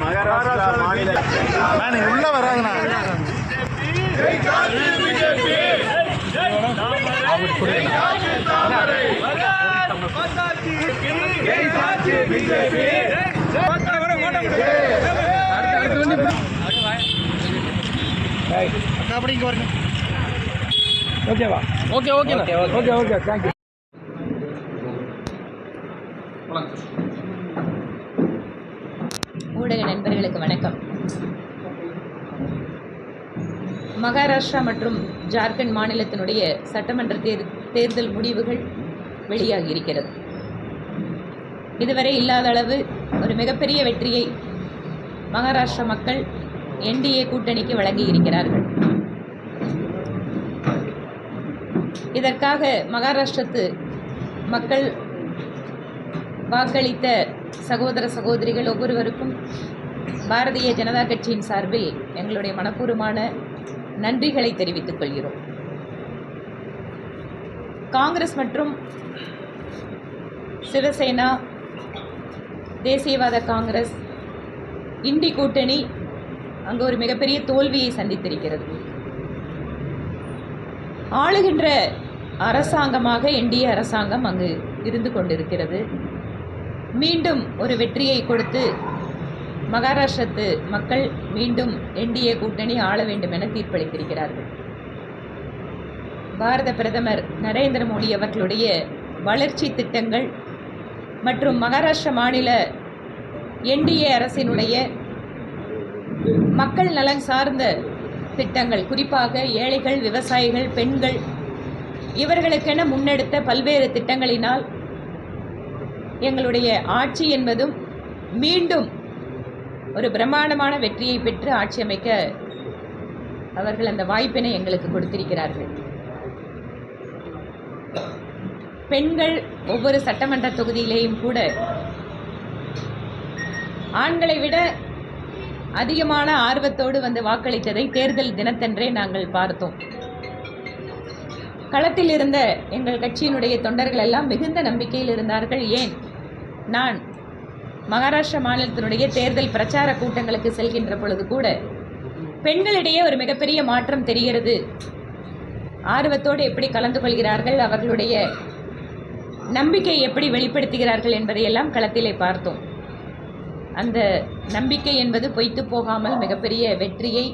மகாராஷ்டிரா மாநில உள்ள வராதுண்ணா. ஓகேவா? Okay okay okay okay thank you. ஊடக நண்பர்களுக்கு வணக்கம். மகாராஷ்டிரா மற்றும் ஜார்க்கண்ட் மாநிலத்தினுடைய சட்டமன்ற தேர்தல் முடிவுகள் வெளியாகி இருக்கிறது. இதுவரை இல்லாத அளவு ஒரு மிகப்பெரிய வெற்றியை மகாராஷ்டிரா மக்கள் என்டிஏ கூட்டணிக்கு வழங்கி இருக்கிறார்கள். இதற்காக மகாராஷ்டிரத்து மக்கள் வாக்களித்த சகோதர சகோதரிகள் ஒவ்வொருவருக்கும் பாரதிய ஜனதா கட்சியின் சார்பில் எங்களுடைய மனப்பூர்வமான நன்றிகளை தெரிவித்துக் கொள்கிறோம். காங்கிரஸ் மற்றும் சிவசேனா, தேசியவாத காங்கிரஸ், இண்டி கூட்டணி அங்கு ஒரு மிகப்பெரிய தோல்வியை சந்தித்திருக்கிறது. ஆளுகின்ற அரசாங்கமாக என்டிஏ அரசாங்கம் அங்கு இருந்து கொண்டிருக்கிறது. மீண்டும் ஒரு வெற்றியை கொடுத்து மகாராஷ்டிரத்து மக்கள் மீண்டும் என்டிஏ கூட்டணி ஆள வேண்டும் என தீர்ப்பளித்திருக்கிறார்கள். பாரத பிரதமர் நரேந்திர மோடி அவர்களுடைய வளர்ச்சி திட்டங்கள் மற்றும் மகாராஷ்டிரா மாநில என்டிஏ அரசினுடைய மக்கள் நலன் சார்ந்த திட்டங்கள், குறிப்பாக ஏழைகள், விவசாயிகள், பெண்கள் இவர்களுக்கென முன்னெடுத்த பல்வேறு திட்டங்களினால் எங்களுடைய ஆட்சி என்பதும் மீண்டும் ஒரு பிரம்மாண்டமான வெற்றியை பெற்று ஆட்சி அமைக்க அவர்கள் அந்த வாய்ப்பினை எங்களுக்கு கொடுத்திருக்கிறார்கள். பெண்கள் ஒவ்வொரு சட்டமன்ற தொகுதியிலேயும் கூட ஆண்களை விட அதிகமான ஆர்வத்தோடு வந்து வாக்களித்ததை தேர்தல் தினத்தன்றே நாங்கள் பார்த்தோம். களத்தில் இருந்த எங்கள் கட்சியினுடைய தொண்டர்கள் எல்லாம் மிகுந்த நம்பிக்கையில் இருந்தார்கள். ஏன், நான் மகாராஷ்டிரா மாநிலத்தினுடைய தேர்தல் பிரச்சார கூட்டங்களுக்கு செல்கின்ற பொழுது கூட பெண்களிடையே ஒரு மிகப்பெரிய மாற்றம் தெரிகிறது. ஆர்வத்தோடு எப்படி கலந்து கொள்கிறார்கள், அவர்களுடைய நம்பிக்கையை எப்படி வெளிப்படுத்துகிறார்கள் என்பதையெல்லாம் களத்திலே பார்த்தோம். அந்த நம்பிக்கை என்பது பொய்த்து போகாமல் மிகப்பெரிய வெற்றியை,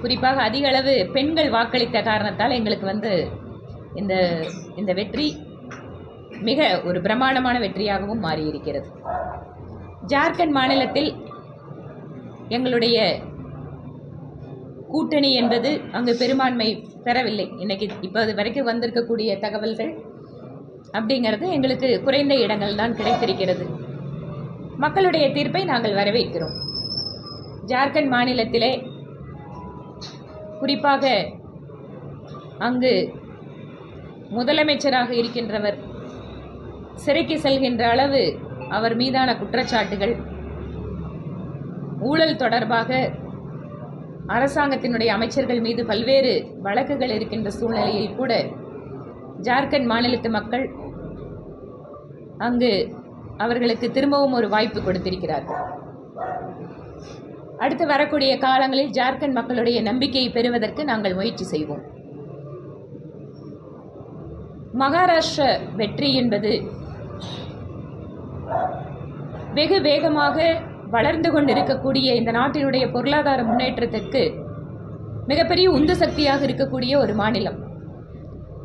குறிப்பாக அதிக அளவு பெண்கள் வாக்களித்த காரணத்தால் எங்களுக்கு வந்து இந்த வெற்றி மிக ஒரு பிரம்மாண்டமான வெற்றியாகவும் மாறியிருக்கிறது. ஜார்க்கண்ட் மாநிலத்தில் எங்களுடைய கூட்டணி என்பது அங்கு பெரும்பான்மை பெறவில்லை. இன்னைக்கு இப்போது வரைக்கும் வந்திருக்கக்கூடிய தகவல்கள் அப்படிங்கிறது எங்களுக்கு குறைந்த இடங்கள் தான் கிடைத்திருக்கிறது. மக்களுடைய தீர்ப்பை நாங்கள் வரவேற்கிறோம். ஜார்க்கண்ட் மாநிலத்திலே குறிப்பாக அங்கு முதலமைச்சராக இருக்கின்றவர் சிறைக்கு செல்கின்ற அளவு அவர் மீதான குற்றச்சாட்டுகள், ஊழல் தொடர்பாக அரசாங்கத்தினுடைய அமைச்சர்கள் மீது பல்வேறு வழக்குகள் இருக்கின்ற சூழ்நிலையில் கூட ஜார்க்கண்ட் மாநிலத்து மக்கள் அங்கு அவர்களுக்கு திரும்பவும் ஒரு வாய்ப்பு கொடுத்திருக்கிறார்கள். அடுத்து வரக்கூடிய காலங்களில் ஜார்க்கண்ட் மக்களுடைய நம்பிக்கையை பெறுவதற்கு நாங்கள் முயற்சி செய்வோம். மகாராஷ்டிர வெற்றி என்பது வெகு வேகமாக வளர்ந்து கொண்டிருக்கக்கூடிய இந்த நாட்டினுடைய பொருளாதார முன்னேற்றத்திற்கு மிகப்பெரிய உந்து சக்தியாக இருக்கக்கூடிய ஒரு மாநிலம்.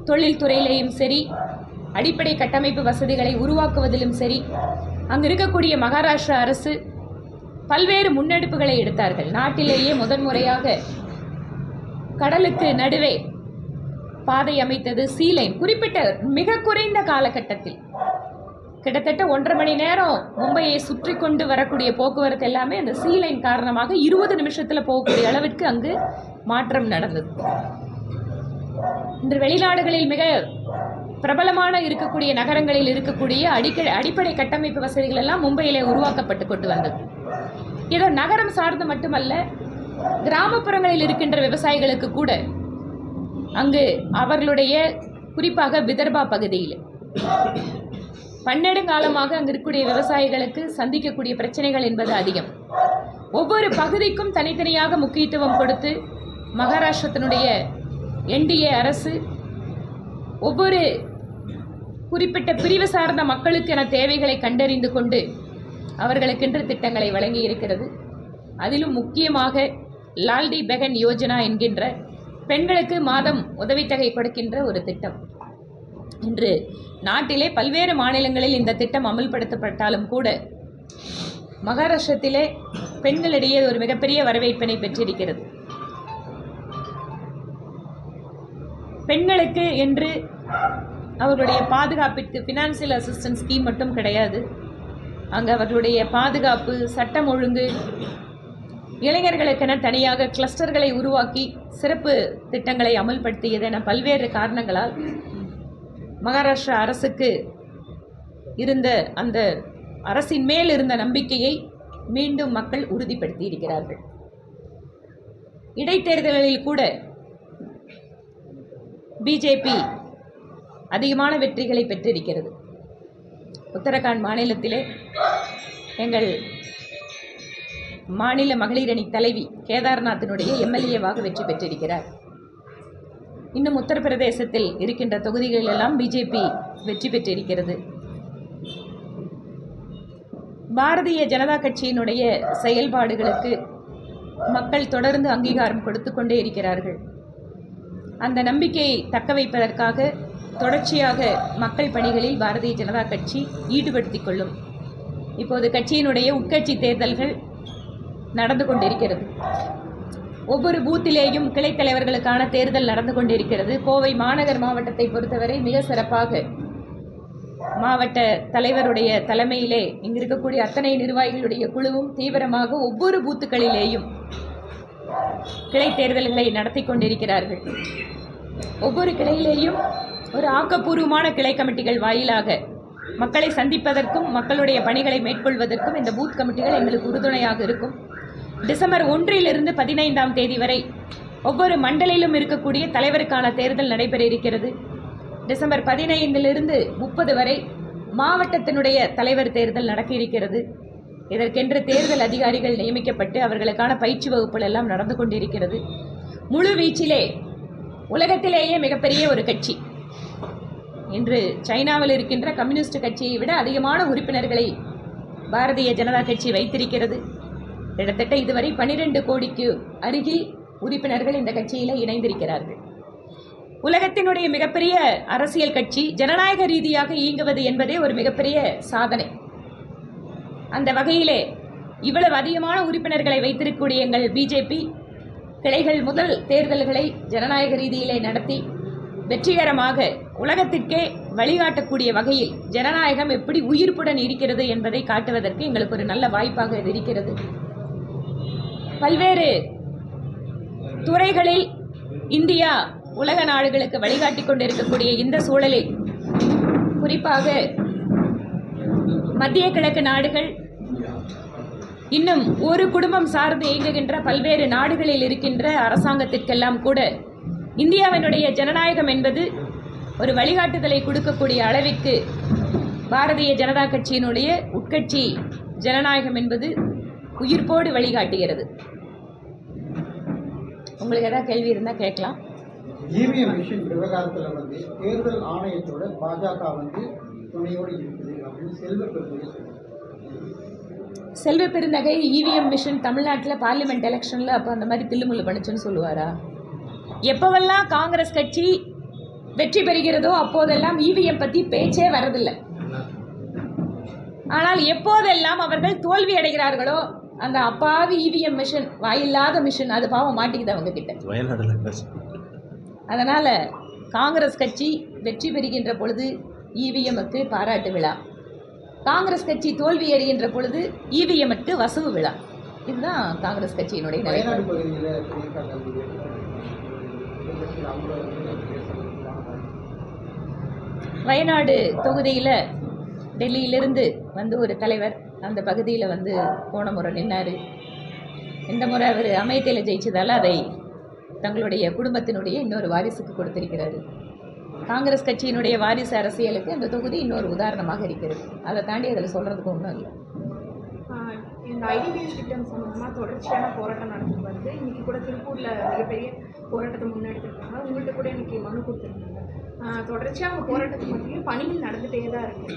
தொழில்துறையிலையும் சரி, அடிப்படை கட்டமைப்பு வசதிகளை உருவாக்குவதிலும் சரி, அங்கு இருக்கக்கூடிய மகாராஷ்டிரா அரசு பல்வேறு முன்னெடுப்புகளை எடுத்தார்கள். நாட்டிலேயே முதன்முறையாக கடலுக்கு நடுவே பாதை அமைத்தது, சீலைன். குறிப்பிட்ட மிக குறைந்த காலகட்டத்தில் கிட்டத்தட்ட 1.5 மணி நேரம் மும்பையை சுற்றி கொண்டு வரக்கூடிய போக்குவரத்து எல்லாமே அந்த சீலைன் காரணமாக 20 நிமிஷத்தில் போகக்கூடிய அளவிற்கு அங்கு மாற்றம் நடந்தது. இன்று வெளிநாடுகளில் மிக பிரபலமான இருக்கக்கூடிய நகரங்களில் இருக்கக்கூடிய அடிப்படை கட்டமைப்பு வசதிகள் எல்லாம் மும்பையிலே உருவாக்கப்பட்டு கொண்டு வந்தது. இதோ நகரம் சார்ந்து மட்டுமல்ல, கிராமப்புறங்களில் இருக்கின்ற விவசாயிகளுக்கு கூட அங்கு அவர்களுடைய குறிப்பாக விதர்பா பகுதியில் பன்னெடுங்காலமாக அங்கு இருக்கக்கூடிய விவசாயிகளுக்கு சந்திக்கக்கூடிய பிரச்சனைகள் என்பது அதிகம். ஒவ்வொரு பகுதிக்கும் தனித்தனியாக முக்கியத்துவம் கொடுத்து மகாராஷ்டிரத்தினுடைய என்டிஏ அரசு ஒவ்வொரு குறிப்பிட்ட பிரிவு சார்ந்த மக்களுக்கென தேவைகளை கண்டறிந்து கொண்டு அவர்களுக்கென்று திட்டங்களை வழங்கி இருக்கிறது. அதிலும் முக்கியமாக லால்டி பெகன் யோஜனா என்கின்ற பெண்களுக்கு மாதம் உதவித்தொகை கொடுக்கின்ற ஒரு திட்டம். இன்று நாட்டிலே பல்வேறு மாநிலங்களில் இந்த திட்டம் அமல்படுத்தப்பட்டாலும் கூட மகாராஷ்டிரத்திலே பெண்களிடையே ஒரு மிகப்பெரிய வரவேற்பினை பெற்றிருக்கிறது. பெண்களுக்கு என்று அவர்களுடைய பாதுகாப்பிற்கு ஃபினான்சியல் அசிஸ்டன்ஸ் ஸ்கீம் மட்டும் கிடையாது. அங்கு அவர்களுடைய பாதுகாப்பு, சட்டம் ஒழுங்கு, இளைஞர்களுக்கென தனியாக கிளஸ்டர்களை உருவாக்கி சிறப்பு திட்டங்களை அமல்படுத்தியது என பல்வேறு காரணங்களால் மகாராஷ்டிரா அரசுக்கு இருந்த அந்த அரசின் மேல் இருந்த நம்பிக்கையை மீண்டும் மக்கள் உறுதிப்படுத்தி இருக்கிறார்கள். இடைத்தேர்தல்களில் கூட பிஜேபி அதிகமான வெற்றிகளை பெற்றிருக்கிறது. உத்தரகாண்ட் மாநிலத்திலே எங்கள் மாநில மகளிர் அணி தலைவி கேதார்நாத்தினுடைய எம்எல்ஏவாக வெற்றி பெற்றிருக்கிறார். இன்னும் உத்தரப்பிரதேசத்தில் இருக்கின்ற தொகுதிகளெல்லாம் பிஜேபி வெற்றி பெற்றிருக்கிறது. பாரதிய ஜனதா கட்சியினுடைய செயல்பாடுகளுக்கு மக்கள் தொடர்ந்து அங்கீகாரம் கொடுத்து கொண்டே இருக்கிறார்கள். அந்த நம்பிக்கையை தக்க வைப்பதற்காக தொடர்ச்சியாக மக்கள் பணிகளில் பாரதிய ஜனதா கட்சி ஈடுபடுத்திக் கொள்ளும். இப்போது கட்சியினுடைய உட்கட்சி தேர்தல்கள் நடந்து கொண்டிருக்கிறது. ஒவ்வொரு பூத்திலேயும் கிளைத் தலைவர்களுக்கான தேர்தல் நடந்து கொண்டிருக்கிறது. கோவை மாநகர் மாவட்டத்தை பொறுத்தவரை மிக சிறப்பாக மாவட்ட தலைவருடைய தலைமையிலே இங்கு இருக்கக்கூடிய அத்தனை நிர்வாகிகளுடைய குழுவும் தீவிரமாக ஒவ்வொரு பூத்துக்களிலேயும் கிளை தேர்தல்களை நடத்தி கொண்டிருக்கிறார்கள். ஒவ்வொரு கிளையிலேயும் ஒரு ஆக்கப்பூர்வமான கிளை கமிட்டிகள் வாயிலாக மக்களை சந்திப்பதற்கும் மக்களுடைய பணிகளை மேற்கொள்வதற்கும் இந்த பூத் கமிட்டிகள் எங்களுக்கு உறுதுணையாக இருக்கும். டிசம்பர் 1 to 15 வரை ஒவ்வொரு மண்டலிலும் இருக்கக்கூடிய தலைவருக்கான தேர்தல் நடைபெற இருக்கிறது. டிசம்பர் 15 to 30 வரை மாவட்டத்தினுடைய தலைவர் தேர்தல் நடக்க இருக்கிறது. இதற்கென்று தேர்தல் அதிகாரிகள் நியமிக்கப்பட்டு அவர்களுக்கான பயிற்சி வகுப்புகள் எல்லாம் நடந்து கொண்டிருக்கிறது. முழு வீச்சிலே உலகத்திலேயே மிகப்பெரிய ஒரு கட்சி இன்று சைனாவில் இருக்கின்ற கம்யூனிஸ்ட் கட்சியை விட அதிகமான உறுப்பினர்களை பாரதிய ஜனதா கட்சி வைத்திருக்கிறது. கிட்டத்தட்ட இதுவரை 12 கோடிக்கு அருகில் உறுப்பினர்கள் இந்த கட்சியில் இணைந்திருக்கிறார்கள். உலகத்தினுடைய மிகப்பெரிய அரசியல் கட்சி ஜனநாயக ரீதியாக இயங்குவது என்பதே ஒரு மிகப்பெரிய சாதனை. அந்த வகையிலே இவ்வளவு அதிகமான உறுப்பினர்களை வைத்திருக்கக்கூடிய எங்கள் பிஜேபி கிளைகள் முதல் தேர்தல்களை ஜனநாயக ரீதியிலே நடத்தி வெற்றிகரமாக உலகத்திற்கே வழிகாட்டக்கூடிய வகையில் ஜனநாயகம் எப்படி உயிர்ப்புடன் இருக்கிறது என்பதை காட்டுவதற்கு எங்களுக்கு ஒரு நல்ல வாய்ப்பாக இது இருக்கிறது. பல்வேறு துறைகளில் இந்தியா உலக நாடுகளுக்கு வழிகாட்டி கொண்டிருக்கக்கூடிய இந்த சூழலில் குறிப்பாக மத்திய கிழக்கு நாடுகள் இன்னும் ஒரு குடும்பம் சார்ந்து இயங்குகின்ற பல்வேறு நாடுகளில் இருக்கின்ற அரசாங்கத்திற்கெல்லாம் கூட இந்தியாவினுடைய ஜனநாயகம் என்பது ஒரு வழிகாட்டுதலை கொடுக்கக்கூடிய அளவிற்கு பாரதிய ஜனதா கட்சியினுடைய உட்கட்சி ஜனநாயகம் என்பது உயிர்ப்போடு வழிகாட்டுகிறது. உங்களுக்கு ஏதாவது கேள்வி இருந்தால் கேட்கலாம். இவிஎம் மிஷின் விவகாரத்தில் தேர்தல் ஆணையத்தோட பாஜக துணையோடு இருக்குது அப்படின்னு செல்வ பெருந்தகை இவிஎம் மிஷின் தமிழ்நாட்டில் பார்லிமெண்ட் எலெக்ஷனில் அப்போ அந்த மாதிரி தில்லுமுள்ளு பண்ணுச்சுன்னு சொல்லுவாரா? எப்போவெல்லாம் காங்கிரஸ் கட்சி வெற்றி பெறுகிறதோ அப்போதெல்லாம் இவிஎம் பற்றி பேச்சே வரதில்லை. ஆனால் எப்போதெல்லாம் அவர்கள் தோல்வி அடைகிறார்களோ அந்த அப்பாவி இவிஎம் மிஷின், வாயில்லாத மிஷின், அது பாவம் மாட்டிக்குது அவங்க கிட்ட. அதனால் காங்கிரஸ் கட்சி வெற்றி பெறுகின்ற பொழுது இவிஎம்முக்கு பாராட்டு விழா, காங்கிரஸ் கட்சி தோல்வி அடைகின்ற பொழுது இவிஎம்முக்கு வசவு விழா. இதுதான் காங்கிரஸ் கட்சியினுடைய நிலைப்பாடு. வயநாடு தொகுதியில் டெல்லியிலிருந்து ஒரு தலைவர் அந்த பகுதியில் போன முறை நின்னார். இந்த முறை அவர் அமேத்தியில் ஜெயிச்சதால் அதை தங்களுடைய குடும்பத்தினுடைய இன்னொரு வாரிசுக்கு கொடுத்திருக்கிறாரு. காங்கிரஸ் கட்சியினுடைய வாரிசு அரசியலுக்கு இந்த தொகுதி இன்னொரு உதாரணமாக இருக்கிறது. அதை தாண்டி அதில் சொல்கிறதுக்கு ஒன்றும் இல்லை. இந்த ஐடிபிஎஸ் திட்டம் சம்பந்தமாக தொடர்ச்சியான போராட்டம் நடந்துட்டு வருது. இன்றைக்கி கூட திருப்பூரில் மிகப்பெரிய போராட்டத்தை முன்னெடுத்திருக்காங்க. உங்கள்கிட்ட கூட இன்றைக்கி மனு கொடுத்துருக்காங்க. தொடர்ச்சியாக அவங்க போராட்டத்துக்கு மத்தியிலும் பணிகள் நடந்துகிட்டே தான் இருக்குது.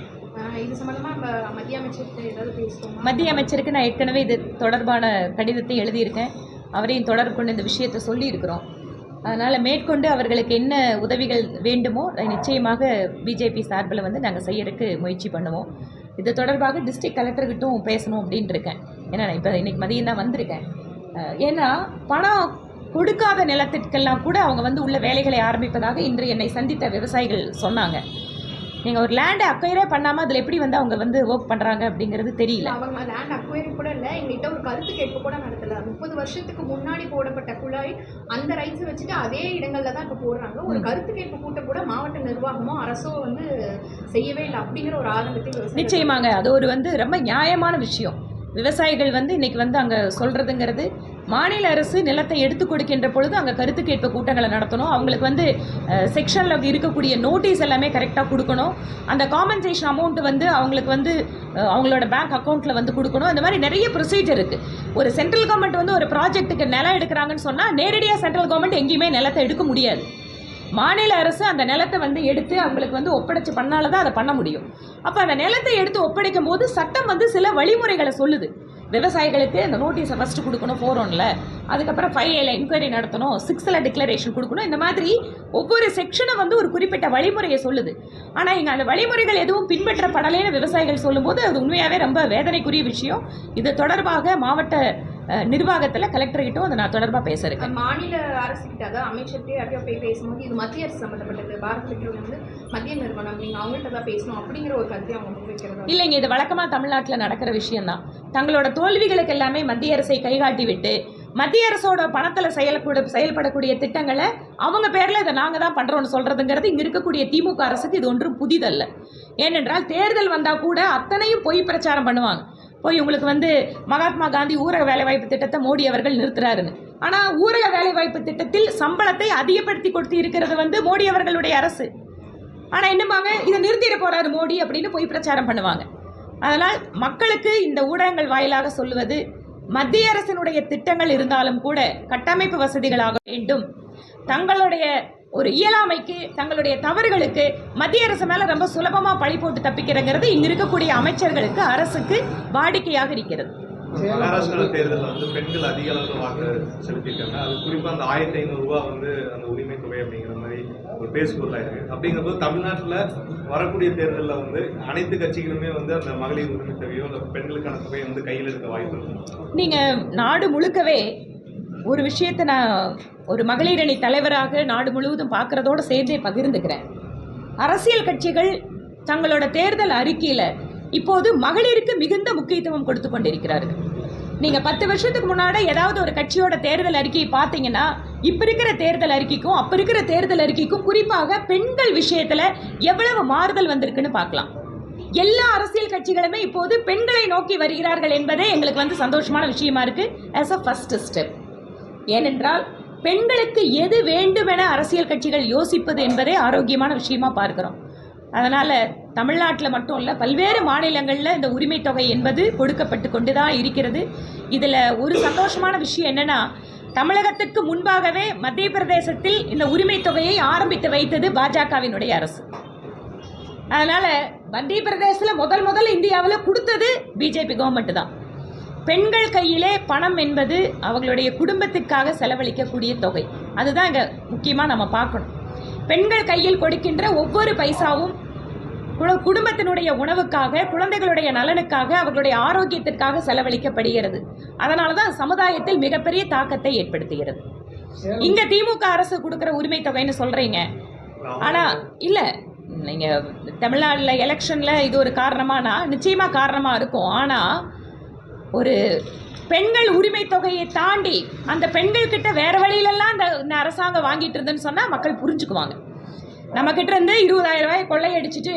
இது சம்மந்தமாக நம்ம மத்திய அமைச்சர்கிட்ட ஏதாவது பேசுவோம்? மத்திய அமைச்சருக்கு நான் ஏற்கனவே இது தொடர்பான கடிதத்தை எழுதியிருக்கேன். அவரையும் தொடர்பு கொண்டு இந்த விஷயத்தை சொல்லியிருக்கிறோம். அதனால் மேற்கொண்டு அவர்களுக்கு என்ன உதவிகள் வேண்டுமோ அதை நிச்சயமாக பிஜேபி சார்பில் வந்து நாங்கள் செய்யறதுக்கு முயற்சி பண்ணுவோம். இது தொடர்பாக டிஸ்ட்ரிக்ட் கலெக்டர்கிட்டும் பேசணும் அப்படின்ட்டு இருக்கேன். ஏன்னா இப்போ இன்றைக்கி மதியம் தான் வந்திருக்கேன். ஏன்னா பணம் கொடுக்காத நிலத்திற்கெல்லாம் கூட அவங்க வந்து உள்ள வேலைகளை ஆரம்பிப்பதாக இன்று என்னை சந்தித்த விவசாயிகள் சொன்னாங்க. நீங்கள் ஒரு லேண்டை அக்வயரே பண்ணாமல் அதில் எப்படி வந்து அவங்க வந்து ஒர்க் பண்ணுறாங்க அப்படிங்கிறது தெரியல. அவங்க லேண்ட் அக்வயரி கூட இல்லை, எங்கள்கிட்ட ஒரு கருத்து கேட்பு கூட நடத்தலை. 30 வருஷத்துக்கு முன்னாடி போடப்பட்ட குழாய் அந்த ரைட்ஸை வச்சுட்டு அதே இடங்களில் தான் இப்போ போடுறாங்க. ஒரு கருத்து கேட்பு கூட்டம் கூட மாவட்ட நிர்வாகமோ அரசோ வந்து செய்யவே இல்லை அப்படிங்கிற ஒரு ஆதங்கத்தை நிச்சயமாங்க அது ஒரு வந்து ரொம்ப நியாயமான விஷயம். விவசாயிகள் வந்து இன்றைக்கி வந்து அங்கே சொல்கிறதுங்கிறது மாநில அரசு நிலத்தை எடுத்து கொடுக்கின்ற பொழுது அங்கே கருத்து கேட்பு கூட்டங்களை நடத்தணும். அவங்களுக்கு வந்து செக்ஷனில் இருக்கக்கூடிய நோட்டீஸ் எல்லாமே கரெக்டாக கொடுக்கணும். அந்த காம்பன்சேஷன் அமௌண்ட் வந்து அவங்களுக்கு வந்து அவங்களோட பேங்க் அக்கௌண்ட்டில் வந்து கொடுக்கணும். இந்த மாதிரி நிறைய ப்ரொசீஜர் இருக்குது. ஒரு சென்ட்ரல் கவர்மெண்ட் வந்து ஒரு ப்ராஜெக்ட்டுக்கு நிலம் எடுக்கிறாங்கன்னு சொன்னால் நேரடியாக சென்ட்ரல் கவர்மெண்ட் எங்கேயுமே நிலத்தை எடுக்க முடியாது. மாநில அரசு அந்த நிலத்தை வந்து எடுத்து அவங்களுக்கு வந்து ஒப்படைச்சு பண்ணால தான் அதை பண்ண முடியும். அப்போ அந்த நிலத்தை எடுத்து ஒப்படைக்கும் போது சட்டம் வந்து சில வழிமுறைகளை சொல்லுது. விவசாயிகளுக்கு அந்த நோட்டீஸை ஃபஸ்ட்டு கொடுக்கணும் 4-1, அதுக்கப்புறம் 5A என்கொயரி நடத்தணும், 6ல் டிக்ளரேஷன் கொடுக்கணும். இந்த மாதிரி ஒவ்வொரு செக்ஷனும் வந்து ஒரு குறிப்பிட்ட வழிமுறையை சொல்லுது. ஆனால் இங்கே அந்த வழிமுறைகள் எதுவும் பின்பற்றப்படலைன்னு விவசாயிகள் சொல்லும்போது அது உண்மையாகவே ரொம்ப வேதனைக்குரிய விஷயம். இது தொடர்பாக மாவட்ட நிர்வாகத்தில் கலெக்டர்கிட்டும் அதை நான் தொடர்பாக பேசுகிறேன். மாநில அரசுகிட்ட அதாவது அமைச்சர்கிட்ட யார்கிட்ட போய் பேசும்போது இது மத்திய அரசு சம்மந்தப்பட்டது, பாரத் பெட்ரோல் வந்து மத்திய நிறுவனம், நீங்கள் அவங்கள்ட்ட தான் பேசணும் அப்படிங்கிற ஒரு கருத்தை அவங்க முன்வைக்கிறது இல்லைங்க. இது வழக்கமாக தமிழ்நாட்டில் நடக்கிற விஷயம்தான். தங்களோட தோல்விகளுக்கு எல்லாமே மத்திய அரசை கைகாட்டி விட்டு மத்திய அரசோட பணத்தில் செயல்படக்கூடிய திட்டங்களை அவங்க பேரில் இதை நாங்கள் தான் பண்ணுறோன்னு சொல்கிறதுங்கிறது இங்கே இருக்கக்கூடிய திமுக அரசுக்கு இது ஒன்றும் புதிதல்ல. ஏனென்றால் தேர்தல் வந்தால் கூட அத்தனையும் பொய் பிரச்சாரம் பண்ணுவாங்க. போய் உங்களுக்கு வந்து மகாத்மா காந்தி ஊரக வேலைவாய்ப்பு திட்டத்தை மோடி அவர்கள் நிறுத்துறாருன்னு. ஆனால் ஊரக வேலைவாய்ப்பு திட்டத்தில் சம்பளத்தை அதிகப்படுத்தி கொடுத்து இருக்கிறது வந்து மோடி அவர்களுடைய அரசு. ஆனால் என்னமாங்க இதை நிறுத்திட போகிறாரு மோடி அப்படின்னு போய் பிரச்சாரம் பண்ணுவாங்க. அதனால் மக்களுக்கு இந்த ஊடகங்கள் வாயிலாக சொல்லுவது மத்திய அரசினுடைய திட்டங்கள் இருந்தாலும் கூட கட்டமைப்பு வசதிகளாக வேண்டும். தங்களுடைய ஒரு இயலாமைக்கு தங்களுடைய தவறுகளுக்கு மத்திய அரசு மேலே ரொம்ப சுலபமாக பழி போட்டு தப்பிக்கிறங்கிறது இங்கே இருக்கக்கூடிய அமைச்சர்களுக்கு அரசுக்கு வாடிக்கையாக இருக்கிறது. மகாராஷ்டிரா தேர்தலில் வந்து பெண்கள் அதிக அளவில் வாக்கு செலுத்தியிருக்காங்க. அது குறிப்பாக அந்த 1500 ரூபா வந்து அந்த உரிமை தொகை அப்படிங்கிற மாதிரி ஒரு பேசுபொருளாக இருக்குது. அப்படிங்கிறபோது தமிழ்நாட்டில் வரக்கூடிய தேர்தலில் வந்து அனைத்து கட்சிகளுமே வந்து அந்த மகளிர் உரிமை தொகையோ இல்லை பெண்களுக்கான தொகையை வந்து கையில் இருக்க வாய்ப்பு இருக்குது. நீங்கள் நாடு முழுக்கவே ஒரு விஷயத்தை நான் ஒரு மகளிரணி தலைவராக நாடு முழுவதும் பார்க்குறதோடு சேர்ந்தே பகிர்ந்துக்கிறேன். அரசியல் கட்சிகள் தங்களோட தேர்தல் அறிக்கையில் இப்போது மகளிருக்கு மிகுந்த முக்கியத்துவம் கொடுத்து கொண்டிருக்கிறார்கள். நீங்கள் 10 வருஷத்துக்கு முன்னாடி ஏதாவது ஒரு கட்சியோட தேர்தல் அறிக்கையை பார்த்தீங்கன்னா இப்போ இருக்கிற தேர்தல் அறிக்கைக்கும் அப்போ இருக்கிற தேர்தல் அறிக்கைக்கும் குறிப்பாக பெண்கள் விஷயத்தில் எவ்வளவு மாறுதல் வந்திருக்குன்னு பார்க்கலாம். எல்லா அரசியல் கட்சிகளுமே இப்போது பெண்களை நோக்கி வருகிறார்கள் என்பதே எங்களுக்கு வந்து சந்தோஷமான விஷயமா இருக்குது ஆஸ் அ ஃபர்ஸ்ட் ஸ்டெப். ஏனென்றால் பெண்களுக்கு எது வேண்டுமென அரசியல் கட்சிகள் யோசிப்பது என்பதே ஆரோக்கியமான விஷயமா பார்க்கிறோம். அதனால் தமிழ்நாட்டில் மட்டும் இல்லை பல்வேறு மாநிலங்களில் இந்த உரிமை தொகை என்பது கொடுக்கப்பட்டு கொண்டு தான் இருக்கிறது. இதில் ஒரு சந்தோஷமான விஷயம் என்னென்னா தமிழகத்திற்கு முன்பாகவே மத்திய பிரதேசத்தில் இந்த உரிமை தொகையை ஆரம்பித்து வைத்தது பாஜகவினுடைய அரசு. அதனால் மத்திய பிரதேசத்தில் முதல் இந்தியாவில் கொடுத்தது பிஜேபி கவர்மெண்ட் தான். பெண்கள் கையிலே பணம் என்பது அவங்களுடைய குடும்பத்துக்காக செலவழிக்கக்கூடிய தொகை. அதுதான் இங்கே முக்கியமாக நம்ம பார்க்கணும். பெண்கள் கையில் கொடுக்கின்ற ஒவ்வொரு பைசாவும் குடும்பத்தினுடைய உணவுக்காக, குழந்தைகளுடைய நலனுக்காக, அவர்களுடைய ஆரோக்கியத்திற்காக செலவழிக்கப்படுகிறது. அதனால தான் சமுதாயத்தில் மிகப்பெரிய தாக்கத்தை ஏற்படுத்துகிறது. இங்கே திமுக அரசு கொடுக்குற உரிமை தொகைன்னு சொல்கிறீங்க. ஆனால் இல்லை, நீங்கள் தமிழ்நாட்டில் எலெக்ஷனில் இது ஒரு காரணமானா நிச்சயமாக காரணமாக இருக்கும். ஆனால் ஒரு பெண்கள் உரிமை தொகையை தாண்டி அந்த பெண்கள் கிட்ட வேறு வழியிலெல்லாம் இந்த அரசாங்கம் வாங்கிட்டு இருந்துன்னு சொன்னால் மக்கள் புரிஞ்சுக்குவாங்க. நம்மக்கிட்ட இருந்து 20,000 ரூபாய் கொள்ளையடிச்சிட்டு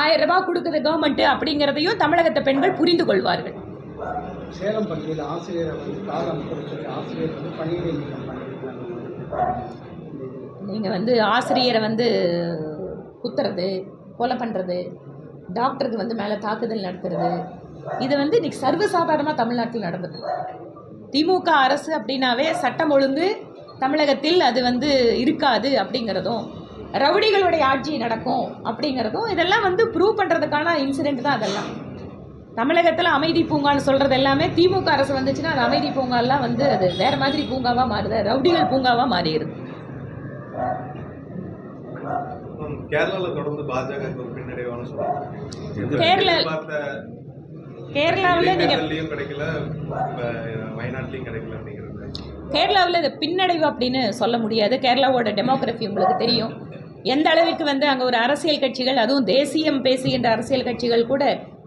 1000 ரூபாய் கொடுக்குது கவர்மெண்ட்டு அப்படிங்கிறதையும் தமிழகத்தை பெண்கள் புரிந்து கொள்வார்கள். சேலம் பள்ளியில் ஆசிரியரை வந்து காலம் குறித்து ஆசிரியர் வந்து பணியிடை நீக்கம் பண்ணியிருக்காங்க. நீங்கள் வந்து ஆசிரியரை வந்து குத்துறது, கொலை பண்ணுறது, டாக்டருக்கு வந்து மேலே தாக்குதல் நடத்துறது, இது வந்து இன்றைக்கி சர்வசாதாரணமாக தமிழ்நாட்டில் நடந்துட்டு. திமுக அரசு அப்படின்னாவே சட்டம் ஒழுங்கு தமிழகத்தில் அது வந்து இருக்காது அப்படிங்கிறதும், ரவுடிகளுடைய ஆட்சி நடக்கும் அப்படிங்கிறதும், இதெல்லாம் வந்து ப்ரூவ் பண்ணுறதுக்கான இன்சிடெண்ட் தான் அதெல்லாம். தமிழகத்தில் அமைதி பூங்கான்னு சொல்கிறது எல்லாமே திமுக அரசு வந்துச்சுன்னா அது அமைதி பூங்காலாம் வந்து அது வேறு மாதிரி பூங்காவாக மாறுது, ரவுடிகள் பூங்காவாக மாறிடுது. கேரளாவில் தொடர்ந்து பாஜக ஒரு பின்னடைவான கேரளாவில் நீங்கள் கிடைக்கல, வயநாட்டிலையும் கிடைக்கல அப்படிங்கிறது. கேரளாவில் இது பின்னடைவு அப்படின்னு சொல்ல முடியாது. கேரளாவோட டெமோக்ராஃபி உங்களுக்கு தெரியும். எந்த அளவிற்கு வந்து அங்கே ஒரு அரசியல் கட்சிகள், அதுவும் தேசியம் பேசுகின்ற அரசியல் கட்சிகள் கூட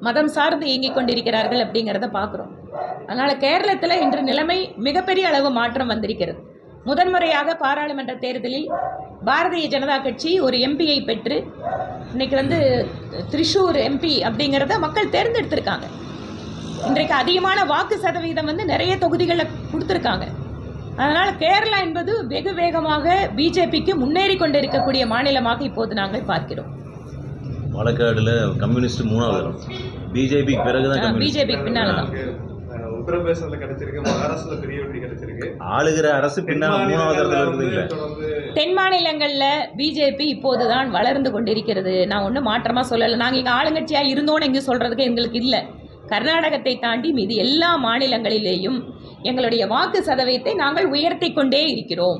மதம் சார்ந்து இயங்கிக் கொண்டிருக்கிறார்கள் அப்படிங்கிறத பார்க்குறோம். அதனால் கேரளத்தில் இன்று நிலைமை மிகப்பெரிய அளவு மாற்றம் வந்திருக்கிறது. முதன்முறையாக பாராளுமன்ற தேர்தலில் பாரதிய ஜனதா கட்சி ஒரு எம்பியை பெற்று இன்னைக்கு வந்து திரிசூர் எம்பி அப்படிங்கிறத மக்கள் தேர்ந்தெடுத்திருக்காங்க. இன்றைக்கு அதிகமான வாக்கு சதவீதம் வந்து நிறைய தொகுதிகளில் கொடுத்துருக்காங்க. அதனால் கேரளா என்பது வெகு வேகமாக பிஜேபிக்கு முன்னேறி கொண்டு இருக்கக்கூடிய மாநிலமாக இப்போது நாங்கள் பார்க்கிறோம். பாலக்காடுல கம்யூனிஸ்ட் 3வது இடம், பிஜேபி பிறகுதான் பிஜேபிக்கு பின்னால தான். உத்தரப்பிரதேசத்துல கிடைச்சிருக்கு, மகாராஷ்டிரா பெரிய வெற்றி கிடைச்சிருக்கு. ஆளுகிற அரசு பின்னால் 3வது இடத்துல இருக்குது. தென் மாநிலங்களில் பிஜேபி இப்போதுதான் வளர்ந்து கொண்டிருக்கிறது. நான் ஒன்றும் மாற்றமாக சொல்லலை. நாங்கள் இங்கே ஆளுங்கட்சியாக இருந்தோன்னு எங்கே சொல்கிறதுக்கு எங்களுக்கு இல்லை. கர்நாடகத்தை தாண்டி மீது எல்லா மாநிலங்களிலேயும் எங்களுடைய வாக்கு சதவீதத்தை நாங்கள் உயர்த்தி கொண்டே இருக்கிறோம்.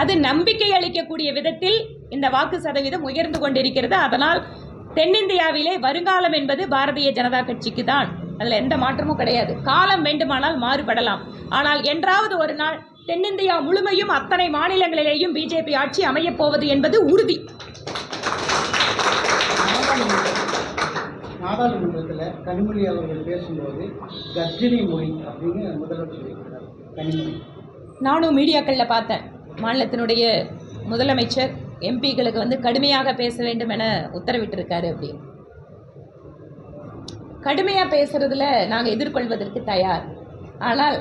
அது நம்பிக்கை அளிக்கக்கூடிய விதத்தில் இந்த வாக்கு சதவீதம் உயர்ந்து கொண்டிருக்கிறது. அதனால் தென்னிந்தியாவிலே வருங்காலம் என்பது பாரதிய ஜனதா கட்சிக்கு தான். அதில் எந்த மாற்றமும் கிடையாது. காலம் வேண்டுமானால் மாறுபடலாம், ஆனால் என்றாவது ஒரு நாள் தென்னிந்தியா முழுமையும் அத்தனை மாநிலங்களிலேயும் பிஜேபி ஆட்சி அமையப் போவது என்பது உறுதி. நாடாளுமன்றத்தில் கனிமொழி அவர்கள் பேசும்போது கர்ஜினி மொழி அப்படின்னு முதல்வர் சொல்லியிருக்கிறார். கனிமொழி நானும் மீடியாக்களில் பார்த்தேன். மாநிலத்தினுடைய முதலமைச்சர் எம்பிக்களுக்கு வந்து கடுமையாக பேச வேண்டும் என உத்தரவிட்டிருக்காரு. அப்படி கடுமையாக பேசுறதுல நாங்கள் எதிர்கொள்வதற்கு தயார். ஆனால்